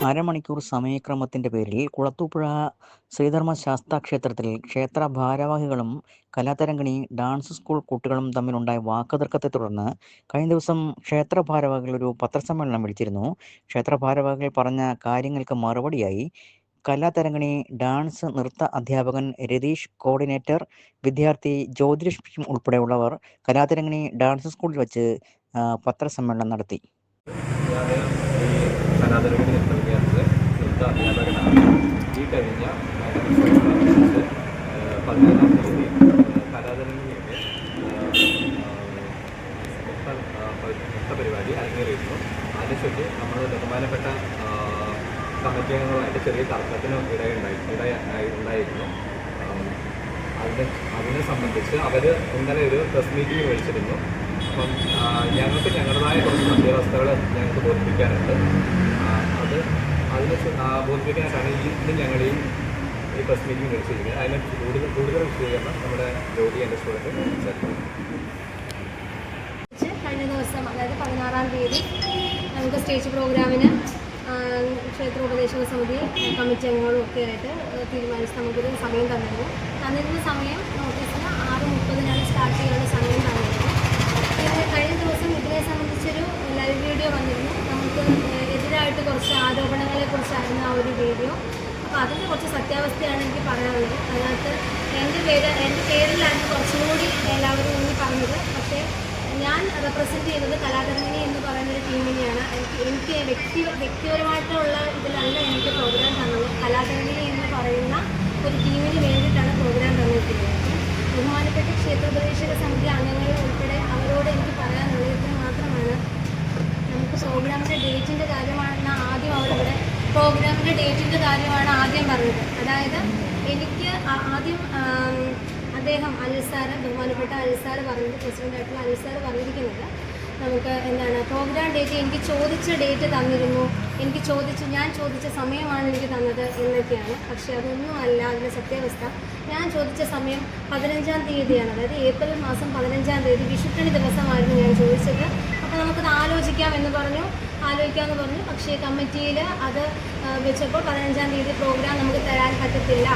അരമണിക്കൂർ സമയക്രമത്തിൻ്റെ പേരിൽ കുളത്തൂപ്പുഴ ശ്രീധർമ്മ ശാസ്താക്ഷേത്രത്തിൽ ക്ഷേത്ര ഭാരവാഹികളും കലാതരംഗിണി ഡാൻസ് സ്കൂൾ കുട്ടികളും തമ്മിലുണ്ടായ വാക്കുതർക്കത്തെ തുടർന്ന് കഴിഞ്ഞ ദിവസം ക്ഷേത്ര ഭാരവാഹികൾ ഒരു പത്രസമ്മേളനം വിളിച്ചിരുന്നു. ക്ഷേത്ര ഭാരവാഹികൾ പറഞ്ഞ കാര്യങ്ങൾക്ക് മറുപടിയായി കലാതരംഗിണി ഡാൻസ് നൃത്ത അധ്യാപകൻ രതീഷ്, കോർഡിനേറ്റർ വിദ്യാർത്ഥി ജ്യോതിലക്ഷ്മി ഉൾപ്പെടെയുള്ളവർ കലാതരംഗിണി ഡാൻസ് സ്കൂളിൽ വച്ച് പത്രസമ്മേളനം നടത്തി. കലാതരംഗിണി നൃത്ത അധ്യാപകനാണ്. ഈ കഴിഞ്ഞ 17-ാം തീയതി കലാതരംഗിണിയുടെ നൃത്ത പരിപാടി അരങ്ങേറിയിരുന്നു. അതിനെച്ചൊല്ലി നമ്മൾ ബഹുമാനപ്പെട്ട കമ്മിറ്റി അംഗങ്ങളുമായിട്ട് ചെറിയ തർക്കത്തിന് ഉണ്ടായിരുന്നു. അതിനെ സംബന്ധിച്ച് അവർ ഇന്നലെ ഒരു പ്രസ് മീറ്റിംഗ് വിളിച്ചിരുന്നു. അപ്പം ഞങ്ങൾക്ക് ഞങ്ങളുടേതായ കുറച്ച് സത്യാവസ്ഥകൾ ഞങ്ങൾക്ക് ബോധിപ്പിക്കാനുണ്ട്. അതിനെ ബോധിപ്പിക്കാനായിട്ടാണ് ഇന്ന് ഞങ്ങൾ ഈ പ്രസ് മീറ്റിംഗ് വിളിച്ചിരിക്കുന്നത്. അതിനെ കൂടുതൽ വിശദീകരണം നമ്മുടെ ജോലി എൻ്റെ സ്റ്റുഡൻറ്റ് സംസാരിക്കുന്നു. കഴിഞ്ഞ ദിവസം, അതായത് 16-ാം തീയതി നമുക്ക് സ്റ്റേജ് പ്രോഗ്രാമിന് ക്ഷേത്രോപദേശക സമിതി കമ്മിറ്റി അംഗങ്ങളും ഒക്കെ ആയിട്ട് തീരുമാനിച്ച് നമുക്കൊരു സമയം തന്നിരുന്ന സമയം നോട്ടീസിന് 6:30 സ്റ്റാർട്ട് ചെയ്യാനുള്ള സമയം തന്നിരുന്നു. കഴിഞ്ഞ ദിവസം ഇതിനെ സംബന്ധിച്ചൊരു ലൈവ് വീഡിയോ വന്നിരുന്നു. നമുക്ക് എതിരായിട്ട് കുറച്ച് ആരോപണങ്ങളെക്കുറിച്ചായിരുന്നു ആ ഒരു വീഡിയോ. അപ്പോൾ അതിൻ്റെ കുറച്ച് സത്യാവസ്ഥയാണ് എനിക്ക് പറയാനുള്ളത്. അതിനകത്ത് എൻ്റെ പേരിലായിരുന്നു കുറച്ചുകൂടി എല്ലാവരും ഊന്നി പറഞ്ഞത്. പക്ഷേ ഞാൻ റെപ്രസെൻറ്റ് ചെയ്യുന്നത് കലാതരംഗിണി എന്ന് പറയുന്നൊരു ടീമിനെയാണ്. എനിക്ക് വ്യക്തിപരമായിട്ടുള്ള ഇതിലല്ല എനിക്ക് പ്രോഗ്രാം തന്നത്. കലാതരംഗിണി എന്ന് പറയുന്ന ഒരു ടീമിന് വേണ്ടിയിട്ടാണ് പ്രോഗ്രാം തന്നിരിക്കുന്നത്. ബഹുമാനപ്പെട്ട ക്ഷേത്രോപദേശക സമിതി അംഗങ്ങൾ ഉൾപ്പെടെ അവരോട് എനിക്ക് പറയാനുള്ളത് ഇത് മാത്രമാണ്. നമുക്ക് പ്രോഗ്രാമിൻ്റെ ഡേറ്റിൻ്റെ കാര്യമാണ് ആദ്യം പറഞ്ഞത്. അതായത് എനിക്ക് ആദ്യം അദ്ദേഹം ബഹുമാനപ്പെട്ട അനിൽ പറഞ്ഞത്, പ്രസിഡൻ്റായിട്ടുള്ള അനിൽ പറഞ്ഞിരിക്കുന്നത് നമുക്ക് പ്രോഗ്രാം ഡേറ്റ് എനിക്ക് ചോദിച്ച ഡേറ്റ് തന്നിരുന്നു, ഞാൻ ചോദിച്ച സമയമാണ് എനിക്ക് തന്നത് എന്നൊക്കെയാണ്. പക്ഷേ അതൊന്നുമല്ല അതിൻ്റെ സത്യാവസ്ഥ. ഞാൻ ചോദിച്ച സമയം 15-ാം തീയതിയാണ്, അതായത് ഏപ്രിൽ മാസം 15-ാം തീയതി വിഷുക്കണി ദിവസമായിരുന്നു ഞാൻ ചോദിച്ചത്. അപ്പോൾ നമുക്കത് ആലോചിക്കാമെന്ന് പറഞ്ഞു. പക്ഷേ കമ്മിറ്റിയിൽ അത് വെച്ചപ്പോൾ 15-ാം തീയതി പ്രോഗ്രാം നമുക്ക് തരാൻ പറ്റത്തില്ല,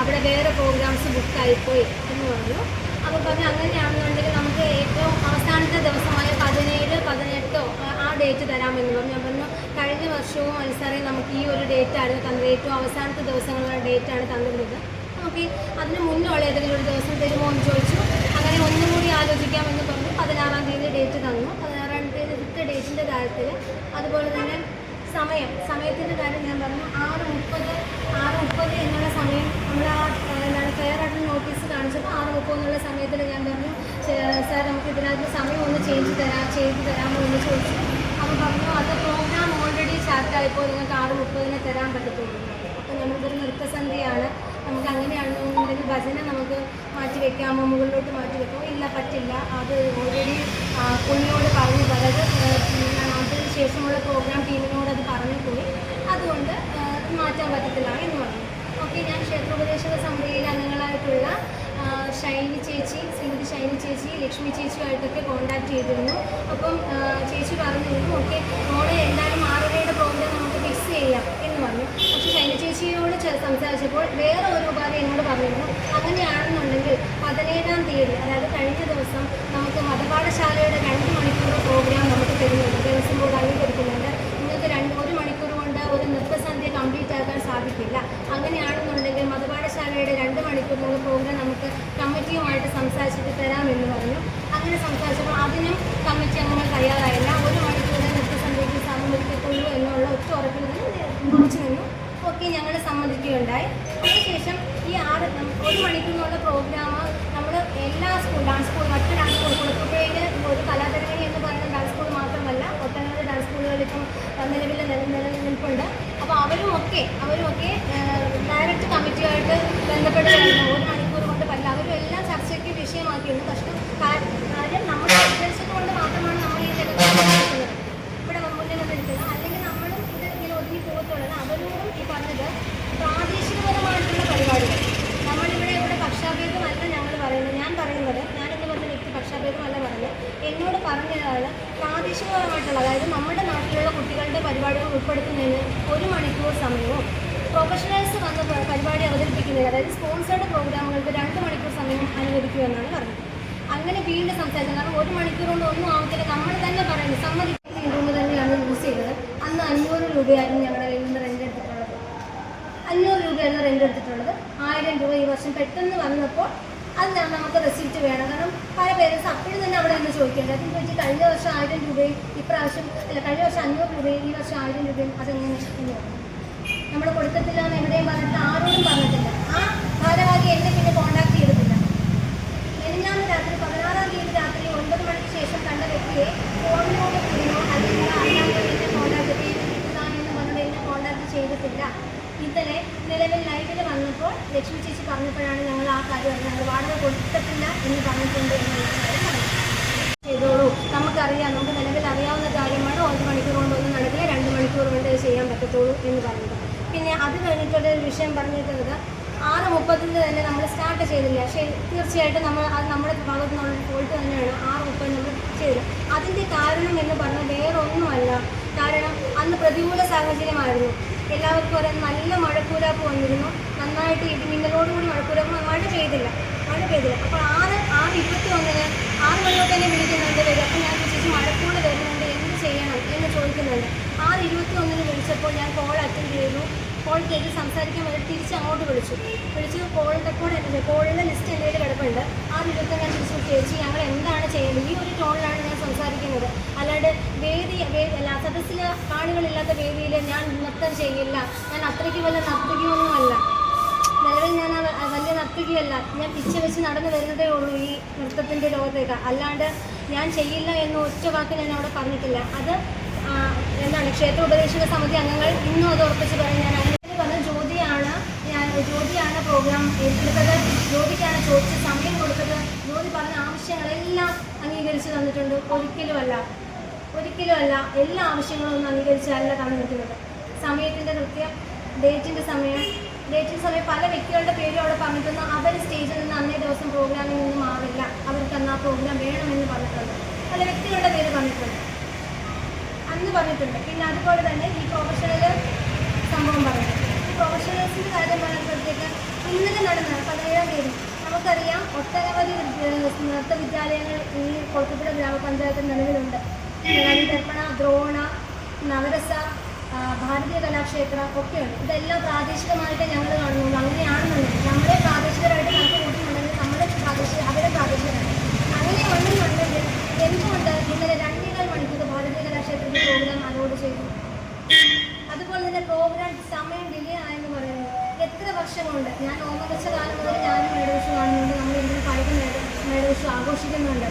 അവിടെ വേറെ പ്രോഗ്രാംസ് ബുക്കായിപ്പോയി എന്ന് പറഞ്ഞു. അപ്പോൾ പറഞ്ഞു അങ്ങനെയാണെന്നുണ്ടെങ്കിൽ നമുക്ക് ഏറ്റവും അവസാനത്തെ ദിവസമായ 17, 18 ആ ഡേറ്റ് തരാമെന്ന് പറഞ്ഞു. ഞാൻ പറഞ്ഞു കഴിഞ്ഞ വർഷവും അനുസരിച്ച് നമുക്ക് ഈ ഒരു ഡേറ്റായിരുന്നു തന്നത്, ഏറ്റവും അവസാനത്തെ ദിവസങ്ങളുടെ ഡേറ്റാണ് തന്നിരുന്നത്. നമുക്ക് അതിന് മുന്നുള്ള ഏതെങ്കിലും ഒരു ദിവസം തരുമോ എന്ന് ചോദിച്ചു. അങ്ങനെ ഒന്നും കൂടി ആലോചിക്കാമെന്ന് പറഞ്ഞു. 16-ാം തീയതി ഡേറ്റ് തന്നു. 16-ാം തീയതി ഇട്ട ഡേറ്റിൻ്റെ കാര്യത്തിൽ അതുപോലെ തന്നെ സമയത്തിൻ്റെ കാര്യം ഞാൻ പറഞ്ഞു 6:30 എന്നുള്ള സമയം നമ്മൾ ഫെയർ ആയിട്ട് നോട്ടീസ് കാണിച്ചപ്പോൾ 6:30 എന്നുള്ള സമയത്തിൽ ഞാൻ പറഞ്ഞു സാർ നമുക്ക് ഇതിനകത്ത് സമയം ഒന്ന് ചെയ്ത് തരാമോ എന്ന് ചോദിച്ചു. അപ്പോൾ പറഞ്ഞു അത് പ്രോഗ്രാം ഓൾറെഡി സ്റ്റാർട്ടായപ്പോൾ നിങ്ങൾക്ക് 6:30 തരാൻ പറ്റത്തുള്ളൂ. അപ്പോൾ നമുക്കൊരു നൃത്തസന്ധ്യയാണ്, നമുക്ക് അങ്ങനെയാണെന്നുണ്ടെങ്കിൽ ഭജന നമുക്ക് മാറ്റിവെക്കാമോ, മുകളിലോട്ട് മാറ്റിവെക്കാമോ? ഇല്ല, പറ്റില്ല, അത് ഓൾറെഡി കുഞ്ഞിനോട് പറഞ്ഞു, അതായത് അതിന് ശേഷമുള്ള പ്രോഗ്രാം ടീമിനോട് അത് പറഞ്ഞിട്ടുപോയി, അതുകൊണ്ട് മാറ്റാൻ പറ്റത്തില്ല എന്ന് പറഞ്ഞു. ഓക്കെ, ഞാൻ ക്ഷേത്രോപദേശക സമിതിയിലെ അംഗങ്ങളായിട്ടുള്ള ശ്രീമതി ഷൈനി ചേച്ചി, ലക്ഷ്മി ചേച്ചിയുമായിട്ടൊക്കെ കോൺടാക്ട് ചെയ്തിരുന്നു. അപ്പം ചേച്ചി പറഞ്ഞിരുന്നു ഓക്കെ മോളെ എന്തായാലും 6:30 പ്രോഗ്രാം നമുക്ക് ഫിക്സ് ചെയ്യാം എന്ന് പറഞ്ഞു. പക്ഷേ ഷൈനി ചേച്ചിയോട് സംസാരിച്ചപ്പോൾ വേറെ ഒരു ഉപാധി എന്നോട് പറഞ്ഞിരുന്നു, അങ്ങനെയാണെന്നുണ്ടെങ്കിൽ 17-ാം തീയതി, അതായത് കഴിഞ്ഞ ദിവസം നമുക്ക് മതപാഠശാലയുടെ 2 മണിക്കൂർ പ്രോഗ്രാം നമുക്ക് തരുന്നുണ്ട്, ദേവസ്വം ബോർഡ് അംഗീകരിക്കുന്നുണ്ട്. നിങ്ങൾക്ക് 1 മണിക്കൂർ കൊണ്ട് ഒരു നൃത്തസന്ധ്യ കംപ്ലീറ്റ് ആക്കാൻ സാധിക്കില്ല. അങ്ങനെയാണെന്നുണ്ടെങ്കിൽ മതപാഠശാലയുടെ 2 മണിക്കൂർ പ്രോഗ്രാം നമുക്ക് കമ്മിറ്റിയുമായിട്ട് സംസാരിച്ചിട്ട് തരാമെന്ന് പറഞ്ഞു. അങ്ങനെ സംസാരിച്ചപ്പോൾ അതിനും കമ്മിറ്റി അംഗങ്ങൾ തയ്യാറായില്ല. 1 മണിക്കൂർ നൃത്തസന്ധ്യയ്ക്ക് സമ്മതിക്കത്തുള്ളൂ എന്നുള്ള ഒറ്റ ഉറപ്പിൽ ഉറച്ചു നിന്നു. ഓക്കെ, ഞങ്ങൾ സമ്മതിക്കുകയുണ്ടായി. അതിനുശേഷം ഈ 1 മണിക്കൂറിനുള്ള പ്രോഗ്രാം നമ്മൾ എല്ലാ ഡാൻസ് സ്കൂൾ, മറ്റ് ഡാൻസ് സ്കൂൾ, കുളത്തൂപ്പുഴയിൽ ഒരു കലാതരംഗിണി എന്ന് പറയുന്ന ഡാൻസ് സ്കൂൾ മാത്രമല്ല, ഒട്ടനവധി ഡാൻസ് സ്കൂളുകൾ ഇപ്പം നിലവിൽ നിലനിൽപ്പുണ്ട്. അപ്പോൾ അവരുമൊക്കെ ഡയറക്റ്റ് കമ്മിറ്റിയായിട്ട് ബന്ധപ്പെട്ടായിരുന്നു. 1 മണിക്കൂർ കൊണ്ട് പറ്റില്ല, അവരും എല്ലാം ചർച്ചയ്ക്ക് വിഷയമാക്കിയിരുന്നു. കാര്യം നമ്മുടെ ഉദ്ദേശം കൊണ്ട് മാത്രമാണ് നമ്മൾ ഈ ജനങ്ങൾ ഇവിടെ മുന്നിൽ നിന്നിരിക്കുന്നത്. അല്ലെങ്കിൽ നമ്മളും ഇത് ഇങ്ങനെ ഒതുങ്ങി പോകത്തുള്ളത്. അവരോടും ഈ പറഞ്ഞത് പ്രാദേശികപരമായിട്ടുള്ള പരിപാടികൾ, നമ്മളിവിടെ പക്ഷാഭേദമല്ല ഞാൻ പറയുന്നത്. ഞാനെന്ന് പറഞ്ഞ വ്യക്തി പക്ഷാഭേദം വകഭേദമല്ല പറഞ്ഞത്. എന്നോട് പറഞ്ഞതാണ് പ്രാദേശികമായിട്ടുള്ള, അതായത് നമ്മുടെ നാട്ടിലുള്ള കുട്ടികളുടെ പരിപാടികൾ ഉൾപ്പെടുത്തുന്നതിന് 1 മണിക്കൂർ സമയവും പ്രൊഫഷണൽസ് വന്ന് പരിപാടി അവതരിപ്പിക്കുന്നതിന്, അതായത് സ്പോൺസേർഡ് പ്രോഗ്രാമുകൾക്ക് 2 മണിക്കൂർ സമയം അനുവദിക്കുമെന്നാണ് പറഞ്ഞത്. അങ്ങനെ വീണ്ടും സംസാരിച്ചത്. കാരണം 1 മണിക്കൂർ കൊണ്ട് ഒന്നും ആവത്തില്ല, നമ്മൾ തന്നെ പറയുന്നത്. സമ്മതിക്കുന്ന റൂം തന്നെയാണ് യൂസ് ചെയ്തത്. അന്ന് 500 രൂപയായിരുന്നു ഞങ്ങളുടെ കയ്യിൽ നിന്ന് റെൻ്റ് എടുത്തിട്ടുള്ളത്. 500 രൂപയായിരുന്നു റെൻ്റ് എടുത്തിട്ടുള്ളത്. 1000 രൂപ ഈ വർഷം പെട്ടെന്ന് വന്നപ്പോൾ അത് നമുക്ക് റെസിപ്റ്റ് വേണം. കാരണം പല പേരൻസ് അപ്പോഴും തന്നെ അവിടെ നിന്ന് ചോദിക്കേണ്ടത്. അതിന് ചോദിച്ച് കഴിഞ്ഞ വർഷം 1000 രൂപയും ഇപ്രാവശ്യം അല്ല, കഴിഞ്ഞ വർഷം 500 രൂപയും ഈ വർഷം 1000 രൂപയും അതെങ്ങനെ എന്ന് പറഞ്ഞു. നമ്മൾ കൊടുക്കത്തില്ല എന്ന് എവിടെയും പറഞ്ഞിട്ട് ആരോടും പറഞ്ഞിട്ടില്ല. ആ ഭാരവാഹി എന്നെ പിന്നെ കോൺടാക്ട് ചെയ്തിട്ടില്ല. മെനിഞ്ഞാന്ന് രാത്രി 16-ാം തീയതി രാത്രി 9 മണിക്ക് ശേഷം കണ്ട വ്യക്തിയെ ഫോണിലൂടെ വിളിക്കണോ അല്ലെങ്കിൽ അല്ലാതെ എന്നെ കോൺടാക്ട് ചെയ്തിട്ടില്ല എന്ന് പറഞ്ഞിട്ട് എന്നെ കോൺടാക്ട് ചെയ്തിട്ടില്ല. ഇന്നലെ നിലവിൽ ലൈവിൽ വന്നപ്പോൾ ലക്ഷ്മി ചേച്ചി പറഞ്ഞപ്പോഴാണ് ഞങ്ങൾ ആ കാര്യം അറിഞ്ഞത്. ഞങ്ങൾ വാടക കൊടുത്തിട്ടില്ല എന്ന് പറഞ്ഞിട്ടുണ്ട് എന്ന് ചെയ്തോളൂ. നമുക്കറിയാം, നമുക്ക് നിലവിൽ അറിയാവുന്ന കാര്യമാണ്. 1 മണിക്കൂർ കൊണ്ടൊന്നും നടക്കില്ല, 2 മണിക്കൂർ കൊണ്ട് ചെയ്യാൻ പറ്റത്തുള്ളൂ എന്ന് പറഞ്ഞത്. പിന്നെ അത് കഴിഞ്ഞിട്ടൊരു വിഷയം പറഞ്ഞിട്ടുള്ളത് 6:30 തന്നെ നമ്മൾ സ്റ്റാർട്ട് ചെയ്തില്ല. പക്ഷേ തീർച്ചയായിട്ടും അത് നമ്മുടെ ഭാഗത്തു നിന്നുള്ള ഫോൾട്ട് തന്നെയാണ്. 6:30 നമ്മൾ ചെയ്തില്ല. അതിൻ്റെ കാരണം എന്ന് പറഞ്ഞാൽ വേറെ ഒന്നുമല്ല. കാരണം അന്ന് പ്രതികൂല സാഹചര്യമായിരുന്നു. എല്ലാവർക്കും ഒരു നല്ല മഴക്കൂരാപ്പ് വന്നിരുന്നു. നന്നായിട്ട് ഇടിമിന്നലോടുകൂടി മഴക്കൂരാപ്പ്. മഴ പെയ്തില്ല. അപ്പോൾ 6:21 6 മണിയോട്ട് തന്നെ വിളിക്കുന്നുണ്ട് വരും. അപ്പോൾ ഞാൻ ചേച്ചി മഴക്കൂട് വരുന്നുണ്ട്, എന്ത് ചെയ്യണം എന്ന് ചോദിക്കുന്നുണ്ട്. 6:21 വിളിച്ചപ്പോൾ ഞാൻ കോൾ അറ്റൻഡ് ചെയ്തു. കോൾ ചെയ്ത് സംസാരിക്കാൻ വേണ്ടി തിരിച്ച് അങ്ങോട്ട് വിളിച്ചു. കോളിൻ്റെ ലിസ്റ്റ് എൻ്റെ കയ്യിൽ കിടപ്പുണ്ട്. 6:21 ഞാൻ തിരിച്ചു ചേച്ചി ഞങ്ങൾ എന്താണ് ചെയ്യേണ്ടത്, ഈ ഒരു ടോണിലാണ് ഞാൻ സംസാരിക്കുന്നത്. അല്ലാണ്ട് അല്ല, സദസ്സിൽ കാണികളില്ലാത്ത വേദിയിൽ ഞാൻ നൃത്തം ചെയ്യില്ല. ഞാൻ അത്രയ്ക്ക് വല്ല നർത്തകിയൊന്നുമല്ല. നിലവിൽ ഞാൻ വലിയ നർത്തകിയല്ല. ഞാൻ പിച്ച വെച്ച് നടന്നു വരുന്നതേ ഉള്ളൂ ഈ നൃത്തത്തിൻ്റെ ലോകത്തേക്ക്. അല്ലാണ്ട് ഞാൻ ചെയ്യില്ല എന്ന് ഒറ്റ വാക്ക് ഞാൻ അവിടെ പറഞ്ഞിട്ടില്ല. അത് എന്താണ് ക്ഷേത്ര ഉപദേശക സമിതി അംഗങ്ങൾ ഇന്നും അത് ഉറപ്പിച്ച് പറയും. ഞാൻ അങ്ങനെ പറഞ്ഞ ജ്യോതിയാണ് പ്രോഗ്രാം ഏറ്റെടുത്തത്. ജ്യോതിക്കാണ് ചോദിച്ച് സമയം കൊടുത്തത്. ജ്യോതി പറഞ്ഞ ആവശ്യങ്ങളെല്ലാം അംഗീകരിച്ച് തന്നിട്ടുണ്ട്. ഒരിക്കലുമല്ല എല്ലാ ആവശ്യങ്ങളും ഒന്നും അംഗീകരിച്ചല്ല തന്നിരിക്കുന്നത്. സമയത്തിൻ്റെ കൃത്യം, ഡേറ്റിൻ്റെ സമയം പല വ്യക്തികളുടെ പേരും അവിടെ പറഞ്ഞിട്ടുണ്ട്. അവർ സ്റ്റേജിൽ നിന്ന് അന്നേ ദിവസം പ്രോഗ്രാമിൽ നിന്നും മാറില്ല, അവർക്ക് അന്ന് ആ പ്രോഗ്രാം വേണമെന്ന് പറഞ്ഞിട്ടുണ്ട്. പല വ്യക്തികളുടെ പേര് അന്ന് പറഞ്ഞിട്ടുണ്ട്. പിന്നെ അതുപോലെ തന്നെ ഈ പ്രൊഫഷണൽ സംഭവം പറയുന്നത്, ഈ പ്രൊഫഷണൽസിൻ്റെ കാര്യം പറയുമ്പോഴത്തേക്ക് ഇന്നലെ നടന്ന 17-ാം തീയതി നമുക്കറിയാം ഒട്ടനവധി നൃത്ത വിദ്യാലയങ്ങൾ ഈ കൊളത്തുപുഴ ഗ്രാമപഞ്ചായത്തിൽ നിലവിലുണ്ട്. ദർപ്പണ, ദ്രോണ, നവരസ, ഭാരതീയ കലാക്ഷേത്ര ഒക്കെയുണ്ട്. ഇതെല്ലാം പ്രാദേശികമായിട്ട് ഞങ്ങൾ കാണുന്നുണ്ട്. അങ്ങനെയാണെന്നുണ്ടെങ്കിൽ നമ്മളെ പ്രാദേശികരായിട്ട് കണക്ക് കൂട്ടുന്നുണ്ടെങ്കിൽ അവരെ പ്രാദേശികരാണ്. അങ്ങനെയാണെന്നുണ്ടെങ്കിൽ എന്തുകൊണ്ട് ഇന്നലെ 2.25 മണിക്കൂർ ഭാരതീയ കലാക്ഷേത്രത്തിൽ പ്രോഗ്രാം അലോഡ് ചെയ്തു? അതുപോലെ തന്നെ പ്രോഗ്രാം സമയം ഡിലേ ആയെന്ന് പറയുന്നത് എത്ര വർഷം കൊണ്ട്? ഞാൻ ഓർമ്മ വെച്ച കാലം മുതൽ ഞാനും മേടവിഷു കാണുന്നുണ്ട്. നമ്മൾ ഇന്ത്യൻ കായിക മേടവിഷു ആഘോഷിക്കുന്നുണ്ട്.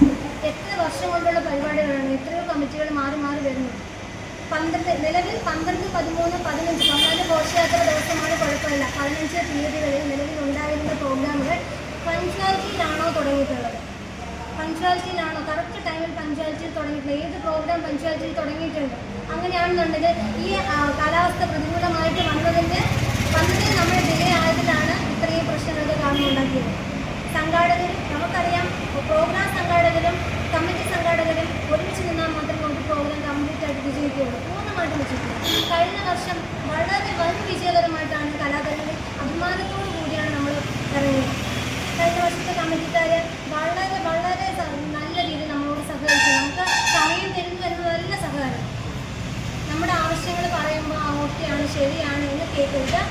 എത്ര വർഷം കൊണ്ടുള്ള പരിപാടികളാണ്. എത്രയോ കമ്മിറ്റികൾ മാറി വരുന്നു. നിലവിൽ 12, 13, 15 14 ഘോഷയാത്ര ദിവസമാണ് കുഴപ്പമില്ല. 15 തീയതികളിൽ നിലവിലുണ്ടായിരുന്ന പ്രോഗ്രാമുകൾ പഞ്ച്വാലിറ്റിയിലാണോ തുടങ്ങിയിട്ടുള്ളത്? പഞ്ച്വാലിറ്റിയിലാണോ? കറക്റ്റ് ടൈമിൽ പഞ്ച്വാലിറ്റിയിൽ തുടങ്ങിയിട്ടില്ല. ഏത് പ്രോഗ്രാം പഞ്ച്വാലിറ്റിയിൽ തുടങ്ങിയിട്ടുണ്ട്? അങ്ങനെയാണെന്നുണ്ടെങ്കിൽ ഈ കാലാവസ്ഥ പ്രതികൂലമായിട്ട് വന്നതിന് നമ്മൾ ഡിലേ ആയതിലാണ് ഇത്രയും പ്രശ്നങ്ങൾക്ക് കാരണമുണ്ടാക്കിയത്. സംഘാടകരും നമുക്കറിയാം, പ്രോഗ്രാം സംഘാടകരും കമ്മിറ്റി സംഘാടകരും ഒരുമിച്ച് നിന്നാൽ മാത്രമേ നമുക്ക് പ്രോഗ്രാം കംപ്ലീറ്റ് ആയിട്ട് വിജയിക്കുകയുള്ളൂ, പൂർണ്ണമായിട്ട് വിജയിക്കുക. കഴിഞ്ഞ വർഷം വളരെ വൻ വിജയകരമായിട്ടാണ് കലാകാരങ്ങളിൽ അഭിമാനത്തോടു കൂടിയാണ് നമ്മൾ ഇറങ്ങിയത്. കഴിഞ്ഞ വർഷത്തെ കമ്മിറ്റിക്കാർ വളരെ നല്ല രീതിയിൽ നമ്മളോട് സഹകരിച്ചു. നമുക്ക് സമയം തരുന്നു എന്നതല്ല സഹകരണം. നമ്മുടെ ആവശ്യങ്ങൾ പറയുമ്പോൾ ഓക്കെയാണ്, ശരിയാണ് എന്ന് കേൾക്കുന്നത്.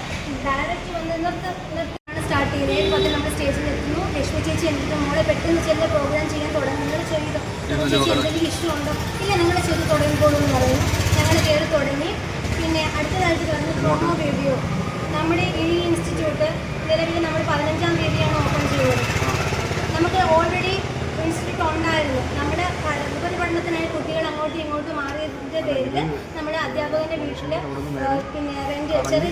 ഡയറക്റ്റ് വന്ന് നൃത്തമാണ് സ്റ്റാർട്ട് ചെയ്യുന്നത്. 7:10 നമ്മൾ സ്റ്റേജിൽ എത്തുന്നു. ലക്ഷ്മി ചേച്ചി എന്നിട്ട് മോളെ പെട്ടെന്ന് ചെന്ന് പ്രോഗ്രാം ചെയ്യാൻ തുടങ്ങി. നിങ്ങൾ ചെയ്തു ചേച്ചി എന്തെങ്കിലും ഇഷ്യൂ ഉണ്ടോ? ഇല്ല, നിങ്ങൾ ചെയ്ത് തുടങ്ങിക്കോളൂ എന്ന് പറയുന്നു. ഞങ്ങൾ കയറി തുടങ്ങി. പിന്നെ അടുത്തതായിട്ട് പറഞ്ഞ് പ്രൊമോ വീഡിയോ നമ്മുടെ ഈ ഇൻസ്റ്റിറ്റ്യൂട്ട് നിലവിൽ നമ്മൾ 15-ാം തീയതിയാണ് ഓപ്പൺ ചെയ്യുന്നത്. നമുക്ക് ഓൾറെഡി ഇൻസ്റ്റിറ്റ്യൂട്ട് ഉണ്ടായിരുന്നു. നമ്മുടെ ഉപരിപഠനത്തിനായി കുട്ടികൾ അങ്ങോട്ടും ഇങ്ങോട്ടും മാറിയതിൻ്റെ പേരിൽ നമ്മൾ അധ്യാപകൻ്റെ വീട്ടിൽ പിന്നെ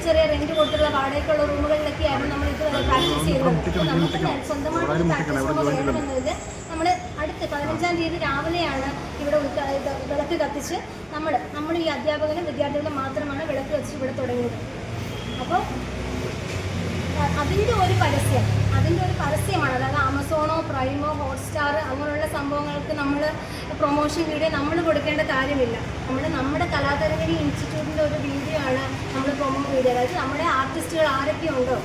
ചെറിയ റെൻറ്റ് കൊടുത്തുള്ള വാടകയ്ക്കുള്ള റൂമുകളിലൊക്കെയായിരുന്നു നമ്മൾ ഇതുവരെ പ്രാക്ടീസ് ചെയ്യുന്നത്. അപ്പോൾ നമുക്ക് സ്വന്തമായിട്ട് പ്രാക്ടീസ് റൂം വേണമെന്നതിൽ നമ്മൾ അടുത്ത 15-ാം തീയതി രാവിലെയാണ് ഇവിടെ വിളക്ക് കത്തിച്ച് നമ്മൾ ഈ അധ്യാപകനും വിദ്യാർത്ഥികളും മാത്രമാണ് വിളക്ക് കത്തിച്ച് ഇവിടെ തുടങ്ങിയത്. അപ്പോൾ അതിൻ്റെ ഒരു പരസ്യം അതിൻ്റെ ഒരു പരസ്യമാണ്. അതായത് ആമസോണോ പ്രൈമോ ഹോട്ട്സ്റ്റാർ അങ്ങനെയുള്ള സംഭവങ്ങൾക്ക് നമ്മൾ പ്രൊമോഷൻ വീഡിയോ നമ്മൾ കൊടുക്കേണ്ട കാര്യമില്ല. നമ്മുടെ കലാതരംഗിണി ഇൻസ്റ്റിറ്റ്യൂട്ടിൻ്റെ ഒരു വീഡിയോ ആണ് നമ്മൾ പ്രൊമോ വീഡിയോ. അതായത് നമ്മുടെ ആർട്ടിസ്റ്റുകൾ ആരൊക്കെ ഉണ്ടോ,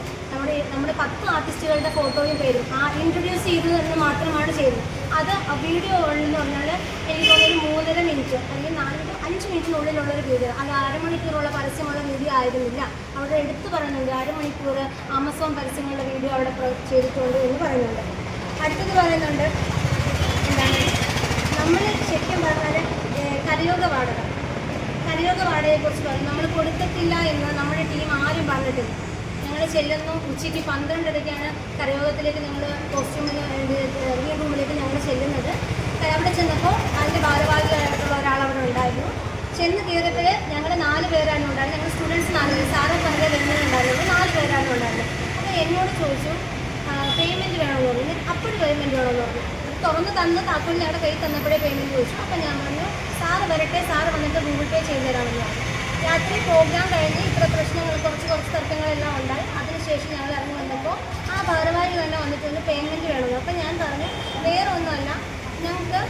നമ്മുടെ 10 ആർട്ടിസ്റ്റുകളുടെ ഫോട്ടോയും പേരും ഇൻട്രൊഡ്യൂസ് ചെയ്തത് എന്ന് മാത്രമാണ് ചെയ്തത്. അത് വീഡിയോ എന്ന് പറഞ്ഞാൽ എനിക്ക് തോന്നുന്നു 3.5 മിനിറ്റ് അല്ലെങ്കിൽ 4-5 മിനിറ്റിനുള്ളിലുള്ളൊരു വീഡിയോ. അത് അരമണിക്കൂറുള്ള പരസ്യമുള്ള വീഡിയോ ആയിരുന്നില്ല. അവിടെ എടുത്തു പറയുന്നുണ്ട് അരമണിക്കൂർ ആമസോൺ പരസ്യങ്ങളുടെ വീഡിയോ അവിടെ ചെയ്തിട്ടുണ്ട് എന്ന് പറയുന്നുണ്ട്. അടുത്തത് പറയുന്നുണ്ട് എന്താണ്, നമ്മൾ ശരിക്കും പറഞ്ഞാൽ കരയോഗ വാടകയെക്കുറിച്ച് പറയും. നമ്മൾ കൊടുത്തിട്ടില്ല എന്ന് നമ്മുടെ ടീം ആരും പറഞ്ഞിട്ടില്ല. ഞങ്ങൾ ചെല്ലുന്നു, ഉച്ചയ്ക്ക് 12:30-ക്കാണ് കരയോഗത്തിലേക്ക് ഞങ്ങൾ കോസ്റ്റ്യൂമിന് റിയൽ റൂമിലേക്ക് ഞങ്ങൾ ചെല്ലുന്നത്. അവിടെ ചെന്നപ്പോൾ അതിൻ്റെ ഭാരവാഹിയായിട്ടുള്ള ഒരാളവിടെ ഉണ്ടായിരുന്നു. ചെന്ന് കയറിയപ്പോൾ ഞങ്ങൾ 4 പേരാണ് ഉണ്ടായിരുന്നത്. ഞങ്ങൾ സ്റ്റുഡൻസ് 4 പേര്, സാറ് പറഞ്ഞ വരുന്നുണ്ടായിരുന്നത് 4 പേരാണ് ഉണ്ടായിരുന്നത്. അപ്പോൾ എന്നോട് ചോദിച്ചു പേയ്മെൻറ്റ് വേണമെന്ന് പറഞ്ഞു. അപ്പോഴും പേയ്മെൻറ്റ് വേണമെന്ന് പറഞ്ഞു. തുറന്ന് തന്ന് താക്കോൽ ഞങ്ങളുടെ കയ്യിൽ തന്നപ്പോഴേ പേയ്മെൻറ്റ് ചോദിച്ചു. അപ്പോൾ ഞാൻ പറഞ്ഞു സാറ് വരട്ടെ, സാറ് വന്നിട്ട് ഗൂഗിൾ പേ ചെയ്ത് തരാമെന്ന് പറഞ്ഞു. രാത്രി പ്രോഗ്രാം കഴിഞ്ഞ് ഇത്ര പ്രശ്നങ്ങൾ കുറച്ച് തർക്കങ്ങളെല്ലാം ഉണ്ടായി. അതിനുശേഷം ഞങ്ങൾ ഇറങ്ങി വന്നപ്പോൾ ആ ഭാരവാഹി തന്നെ വന്നിട്ട് പേയ്മെൻറ്റ് വേണമെന്ന്. അപ്പോൾ ഞാൻ പറഞ്ഞു വേറെ ഒന്നുമല്ല, ഞങ്ങൾക്ക്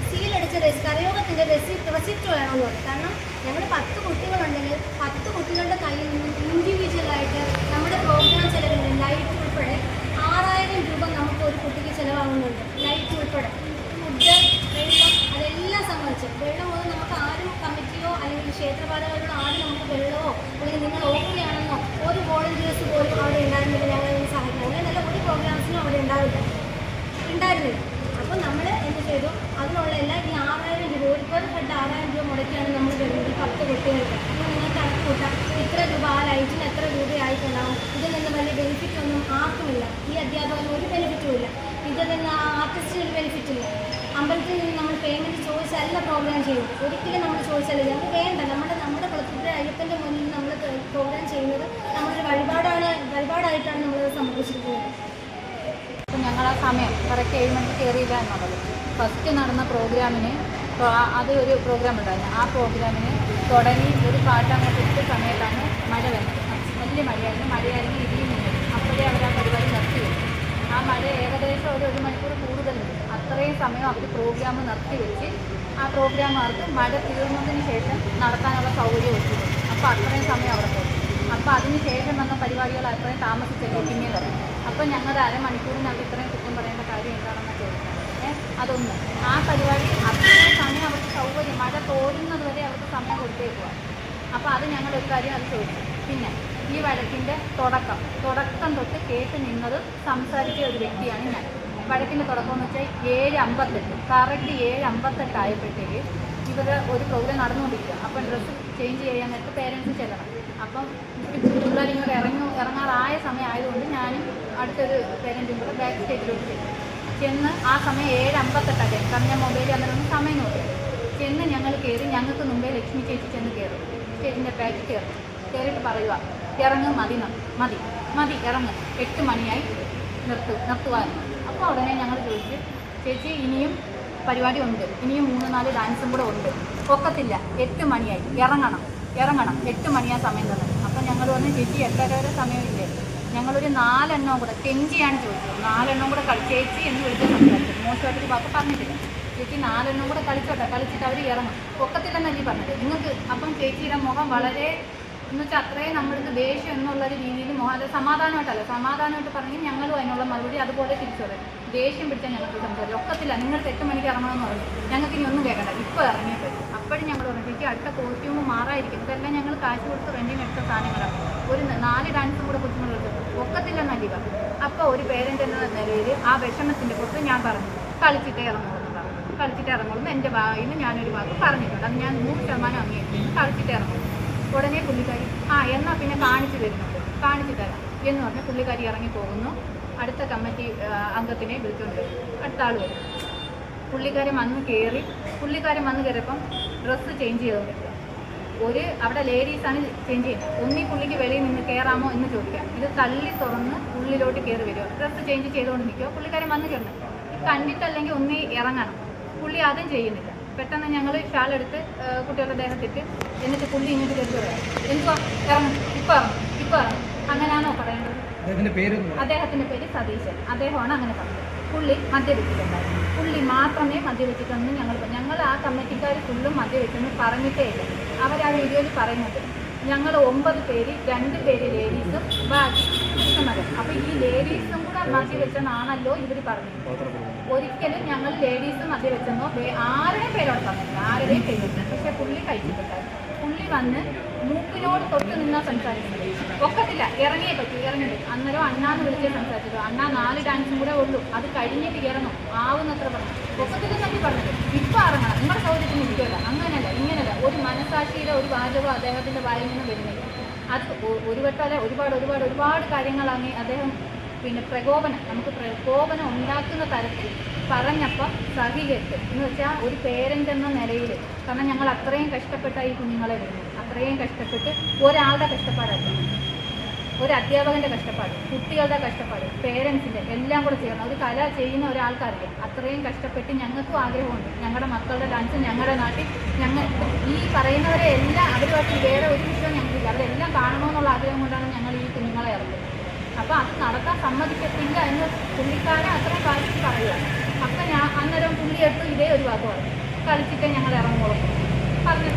സീലടിച്ച കരയോഗത്തിൻ്റെ റെസിപ്റ്റ് വേണമെന്ന് പറഞ്ഞു. കാരണം ഞങ്ങൾ 10 കുട്ടികളുണ്ടെങ്കിൽ 10 കുട്ടികളുടെ കയ്യിൽ നിന്നും ഇൻഡിവിജ്വലായിട്ട് നമ്മുടെ പ്രോഗ്രാം ചിലവിന് ലൈറ്റ് ഉൾപ്പെടെ 6000 രൂപ നമുക്ക് ഒരു കുട്ടിക്ക് ചിലവാകുന്നുണ്ട്. ലൈറ്റ് ഉൾപ്പെടെ, ഫുഡ്, വെള്ളം, അതെല്ലാം സംബന്ധിച്ച്. വെള്ളം പോലും നമുക്ക് ആരും കമ്മിറ്റിയോ അല്ലെങ്കിൽ ക്ഷേത്രപാലകരോട് ആരും നമുക്ക് വെള്ളമോ അല്ലെങ്കിൽ നിങ്ങൾ ഓക്കെ ആണെന്നോ ഒരു വോളണ്ടിയേഴ്സ് പോലും അവിടെ ഉണ്ടായിരുന്നില്ല. ഞങ്ങളതിന് സഹായിക്കണം. അങ്ങനെ നല്ല ഒരു പ്രോഗ്രാംസിനും അവിടെ ഉണ്ടായിരുന്നില്ല. അപ്പോൾ നമ്മൾ എന്ത് ചെയ്തു, അതിനുള്ള എല്ലാം ഈ 6000 രൂപ ഒരു പെർ ഹെഡ് 6000 രൂപ മുടക്കിയാണ് നമ്മൾ വരുന്നത് 10 കുട്ടികൾക്ക്. അപ്പോൾ നിങ്ങൾ കണക്ക് കൂട്ടാം, ഇത്ര രൂപ ആ ലൈറ്റിന് എത്ര രൂപയായിട്ടുണ്ടാകും. ഇതിൽ നിന്ന് വലിയ ബെനിഫിറ്റ് ഒന്നും ആർക്കുമില്ല. ഈ അധ്യാപകന് ഒരു ബെനിഫിറ്റും ഇല്ല. ഇതിൽ നിന്ന് ആ ആർട്ടിസ്റ്റിന് ഒരു ബെനിഫിറ്റ് ഇല്ല. അമ്പലത്തിൽ നിന്ന് നമ്മൾ പേയ്മെൻറ്റ് ചോദിച്ചല്ല പ്രോഗ്രാം ചെയ്യുന്നത്. ഒരിക്കലും നമ്മൾ ചോദിച്ചല്ല. ഞങ്ങൾക്ക് വേണ്ട. നമ്മുടെ കുളത്തിൻ്റെ അയ്യപ്പൻ്റെ മുന്നിൽ നമ്മൾ പ്രോഗ്രാം ചെയ്യുന്നത് നമ്മളൊരു വഴിപാടായിട്ടാണ് നമ്മളത് സമർപ്പിച്ചിരിക്കുന്നത്. അപ്പം ഞങ്ങൾ ആ സമയം കറക്റ്റ് 7 മണിക്ക് കയറിയില്ല എന്നുള്ളത്. ഫസ്റ്റ് നടന്ന പ്രോഗ്രാമിന് അത് ഒരു പ്രോഗ്രാം ഉണ്ടായിരുന്നു. ആ പ്രോഗ്രാമിന് തുടങ്ങി ഒരു പാട്ടങ്ങോട്ട് ഇട്ട സമയത്താണ് മഴ വന്നത്. വലിയ മഴയായിരുന്നു ഇടിയും നിന്നത്. അപ്പോഴേ അവർ ആ പരിപാടി നിർത്തിവെച്ചു. ആ മഴ ഏകദേശം ഒരു മണിക്കൂർ കൂടുതലുണ്ട്. അത്രയും സമയം അവർ പ്രോഗ്രാം നിർത്തിവെച്ച് ആ പ്രോഗ്രാമുകാർക്ക് മഴ തീർന്നതിന് ശേഷം നടത്താനുള്ള സൗകര്യം വെച്ചു. അപ്പോൾ അത്രയും സമയം അവിടെ പോയി. അപ്പോൾ അതിന് ശേഷം വന്ന പരിപാടികൾ അത്രയും താമസിച്ചല്ലേ പിന്നെ തുടങ്ങി. അപ്പോൾ ഞങ്ങളുടെ അരമണിക്കൂറിനകത്ത് ഇത്രയും കുറ്റം പറയേണ്ട കാര്യം എന്താണെന്ന് ചോദിക്കുന്നത്. അതൊന്ന് ആ പരിപാടി അത്രയും സമയം അവർക്ക് സൗകര്യം, മഴ തോരുന്നത് വരെ അവർക്ക് സമയം കൊടുത്തേക്കുക. അപ്പോൾ അത് ഞങ്ങൾ ഒരു കാര്യം അത് ചോദിച്ചു. പിന്നെ ഈ വഴക്കിൻ്റെ തുടക്കം തൊട്ട് കേട്ട് നിന്നത് സംസാരിച്ച ഒരു വ്യക്തിയാണ് ഞാൻ. വഴക്കിൻ്റെ തുടക്കം എന്ന് വെച്ചാൽ 7:58 കറക്റ്റ് 7:58 ആയപ്പോഴത്തേക്ക് ഇവർ ഒരു പ്രോഗ്രാം നടന്നുകൊണ്ടിരിക്കുക. അപ്പം ഡ്രസ്സ് ചേഞ്ച് ചെയ്യാൻ നേരത്തെ പേരൻസ് ചെല്ലണം. അപ്പം പിള്ളേർ ഇങ്ങോട്ട് ഇറങ്ങാറായ സമയം ആയതുകൊണ്ട് ഞാനും അടുത്തൊരു പേരൻറ്റും കൂടെ ബാക്ക് സ്റ്റേജിലോട്ട് ചെന്ന് ആ സമയം 7:58 കാരണം ഞാൻ മൊബൈലിൽ അന്നേരം സമയം നോക്കി ചെന്ന് ഞങ്ങൾ കയറി. ഞങ്ങൾക്ക് മുമ്പേ ലക്ഷ്മി ചേച്ചി ചെന്ന് കയറും. സ്റ്റേജിൻ്റെ ബാക്ക് കയറിയിട്ട് പറയുക ഇറങ്ങ്, മതി ഇറങ്ങ്, 8 മണിയായി നിർത്തുവാനും. അപ്പോൾ ഉടനെ ഞങ്ങൾ ചോദിച്ചു ചേച്ചി ഇനിയും പരിപാടി ഉണ്ട്, ഇനിയും 3-4 ഡാൻസും കൂടെ ഉണ്ട്, ഒക്കത്തില്ല, 8 മണിയായി ഇറങ്ങണം 8 മണിയാ സമയം തന്നെ. അപ്പം ഞങ്ങൾ പറഞ്ഞു ചേച്ചി 8:30 വരെ സമയമില്ലേ, ഞങ്ങളൊരു 4 എണ്ണം കൂടെ കെഞ്ചിയാണ് ചോദിച്ചത്. 4 എണ്ണം കൂടെ ചേച്ചി എന്ന് വിളിച്ച് സംസാരിച്ചത്. മോശമായിട്ടൊരു വാക്ക് പറഞ്ഞിട്ടില്ല. ചേച്ചി 4 എണ്ണം കൂടെ കളിച്ചിട്ട് അവർ ഇറങ്ങും, ഒക്കത്തില്ലെന്നല്ലേ പറഞ്ഞത് നിങ്ങൾക്ക്. അപ്പം ചേച്ചിയുടെ മുഖം വളരെ എന്ന് വെച്ചാൽ അത്രയും നമ്മൾക്ക് ദേഷ്യം എന്നുള്ളൊരു രീതിയിൽ സമാധാനമായിട്ട് പറഞ്ഞ് ഞങ്ങളും അതിനുള്ള മറുപടി അതുപോലെ തിരിച്ചു പറയും. ദേഷ്യം പിടിച്ചാൽ ഞങ്ങൾക്ക് സംസാരിക്കും. ഒക്കത്തില്ല, നിങ്ങൾ 8 മണിക്ക് ഇറങ്ങണമെന്ന് പറഞ്ഞു. ഞങ്ങൾക്ക് ഇനി ഒന്നും കേൾക്കണ്ട, ഇപ്പോൾ ഇറങ്ങിയേ പറ്റും. അപ്പോഴും ഞങ്ങൾ പറഞ്ഞു ചേച്ചി അടുത്ത കോസ്റ്റ്യൂം മാറായിരിക്കും, ഇതെല്ലാം ഞങ്ങൾ കാശ് കൊടുത്ത് റെൻറ്റിന് എടുത്ത സാധനങ്ങളാണ്. ഒരു 4 ഡാൻസും കൂടെ കൊച്ചുങ്ങൾക്ക് ഒക്കത്തില്ലെന്നല്ല പറഞ്ഞു. അപ്പോൾ ഒരു പേരൻ്റ് എന്ന നിലയിൽ ആ വിഷമത്തിൻ്റെ പുറത്ത് ഞാൻ പറഞ്ഞു കളിച്ചിട്ടേ ഇറങ്ങുള്ളൂ എന്ന് പറഞ്ഞു. കളിച്ചിട്ടേ ഇറങ്ങുള്ളൂ എൻ്റെ ഭാഗത്ത് ഞാനൊരു വാക്ക് പറഞ്ഞിട്ടുണ്ട്. അത് ഞാൻ 100% അംഗീകരിക്കുന്നു, കളിച്ചിട്ടേ ഇറങ്ങുള്ളൂ. ഉടനെ പുള്ളിക്കാരി എന്നാൽ പിന്നെ കാണിച്ചു തരാം എന്ന് പറഞ്ഞ് പുള്ളിക്കാരി ഇറങ്ങി പോകുന്നു. അടുത്ത കമ്മിറ്റി അംഗത്തിനെ വിളിച്ചുകൊണ്ട് വരും. അടുത്ത ആൾ വരും. പുള്ളിക്കാരൻ വന്ന് കയറിയപ്പം ഡ്രസ്സ് ചേഞ്ച് ചെയ്തുകൊണ്ടിരിക്കുക. അവിടെ ലേഡീസാണ് ചേഞ്ച് ചെയ്യുന്നത്. ഒന്നീ പുള്ളിക്ക് വെളിയിൽ നിന്ന് കയറാമോ എന്ന് ചോദിക്കാം. ഇത് തള്ളി തുറന്ന് ഉള്ളിലോട്ട് കയറി വരുമോ, ഡ്രസ്സ് ചേഞ്ച് ചെയ്തുകൊണ്ട് നിൽക്കുമോ. പുള്ളിക്കാരൻ വന്ന് കയറുന്നത് കണ്ടിട്ടല്ലെങ്കിൽ ഒന്നീ ഇറങ്ങണം. പുള്ളി അതും ചെയ്യുന്നില്ല. പെട്ടെന്ന് ഞങ്ങൾ ഷാളെടുത്ത് കുട്ടികളുടെ ദേഹത്തിട്ട് എന്നിട്ട് പുള്ളി ഇങ്ങോട്ട് കയറി പറയാം എന്തുവാ ഇറങ്ങും, ഇപ്പം ഇറങ്ങും അങ്ങനെയാണോ പറയേണ്ടത്? അദ്ദേഹത്തിൻ്റെ പേര് സതീശൻ. അദ്ദേഹമാണ് അങ്ങനെ പറഞ്ഞത്. പുള്ളി മദ്യപിച്ചിട്ടുണ്ടായിരുന്നു. പുള്ളി മാത്രമേ മദ്യപിച്ചിട്ടെന്ന് ഞങ്ങൾ ആ കമ്മിറ്റിക്കാർ ഫുള്ളും മദ്യപിച്ചെന്ന് പറഞ്ഞിട്ടേ ഇല്ല. അവർ ആ വീഡിയോയിൽ പറയുന്നത് ഞങ്ങൾ 9 പേര്, 2 പേര് ലേഡീസും ബാക്കി പുരുഷന്മാരും. അപ്പോൾ ഈ ലേഡീസും കൂടെ മദ്യവെച്ചെന്നാണല്ലോ ഇവർ പറഞ്ഞത്. ഒരിക്കലും ഞങ്ങൾ ലേഡീസും മദ്യവെച്ചെന്നോ ആരുടെയും പേരോട് പറഞ്ഞില്ല, ആരുടെയും പേര്. പക്ഷേ പുള്ളി കഴിച്ചിട്ടുണ്ടായിരുന്നു. പുള്ളി വന്ന് മൂക്കിനോട് തൊട്ട് നിന്നാൽ സംസാരിക്കുന്നത് ഒക്കത്തില്ല, ഇറങ്ങിയേ പറ്റി, ഇറങ്ങിയിട്ട് അന്നേരം അണ്ണാന്ന് വിളിച്ചേ സംസാരിച്ചത്. അണ്ണാ 4 ഡാൻസും കൂടെ ഉള്ളൂ, അത് കഴിഞ്ഞിട്ട് ഇറങ്ങും, ആവുന്നത്ര പറഞ്ഞു. ഒക്കത്തില്ലെന്നൊക്കെ പറഞ്ഞത്. ഇപ്പം ഇറങ്ങണം, നിങ്ങളുടെ സൗകര്യത്തിന് ഇരിക്കുമല്ല, അങ്ങനെയല്ല ഇങ്ങനെയല്ല. ഒരു മനസാക്ഷിയുടെ ഒരു വാചകം അദ്ദേഹത്തിൻ്റെ വായിൽ നിന്ന് വരുന്നില്ല. അത് ഒരു വട്ടമല്ല, ഒരുപാട് കാര്യങ്ങളാണ് അദ്ദേഹം നമുക്ക് പ്രകോപനം ഉണ്ടാക്കുന്ന തരത്തിൽ പറഞ്ഞപ്പം സഹികെട്ട് എന്ന് വെച്ചാൽ ഒരു പേരൻ്റ് എന്ന നിലയിൽ. കാരണം ഞങ്ങൾ അത്രയും കഷ്ടപ്പെട്ട ഈ കുഞ്ഞുങ്ങളെ വരുന്നത്, അത്രയും കഷ്ടപ്പെട്ട് ഒരാളുടെ കഷ്ടപ്പാടല്ല, ഒരു അധ്യാപകൻ്റെ കഷ്ടപ്പാട്, കുട്ടികളുടെ കഷ്ടപ്പാട്, പേരൻസിൻ്റെ എല്ലാം കൂടെ ചെയ്യണം. ഒരു കല ചെയ്യുന്ന ഒരാൾക്കറിയാം അത്രയും കഷ്ടപ്പെട്ട്. ഞങ്ങൾക്കും ആഗ്രഹമുണ്ട് ഞങ്ങളുടെ മക്കളുടെ ഡാൻസ് ഞങ്ങളുടെ നാട്ടിൽ ഈ പറയുന്നവരെ എല്ലാം അവരുമായിട്ട് വേറെ ഒരു വിഷയം ഞങ്ങൾക്കില്ല, അവരെല്ലാം കാണണമെന്നുള്ള ആഗ്രഹം കൊണ്ടാണ് ഞങ്ങൾ ഈ കുഞ്ഞുങ്ങളെ ഇറക്കുന്നത്. അപ്പോൾ അത് നടത്താൻ സമ്മതിക്കത്തില്ല എന്ന് പുള്ളിക്കാരൻ അത്രയും കാര്യം പറയുക. അപ്പം അന്നേരം പുള്ളിയെടുത്ത് ഇതേ ഒരു വാക്ക് പറഞ്ഞു, കളിച്ചിട്ടേ ഞങ്ങൾ ഇറങ്ങുള്ളൂ പറഞ്ഞു.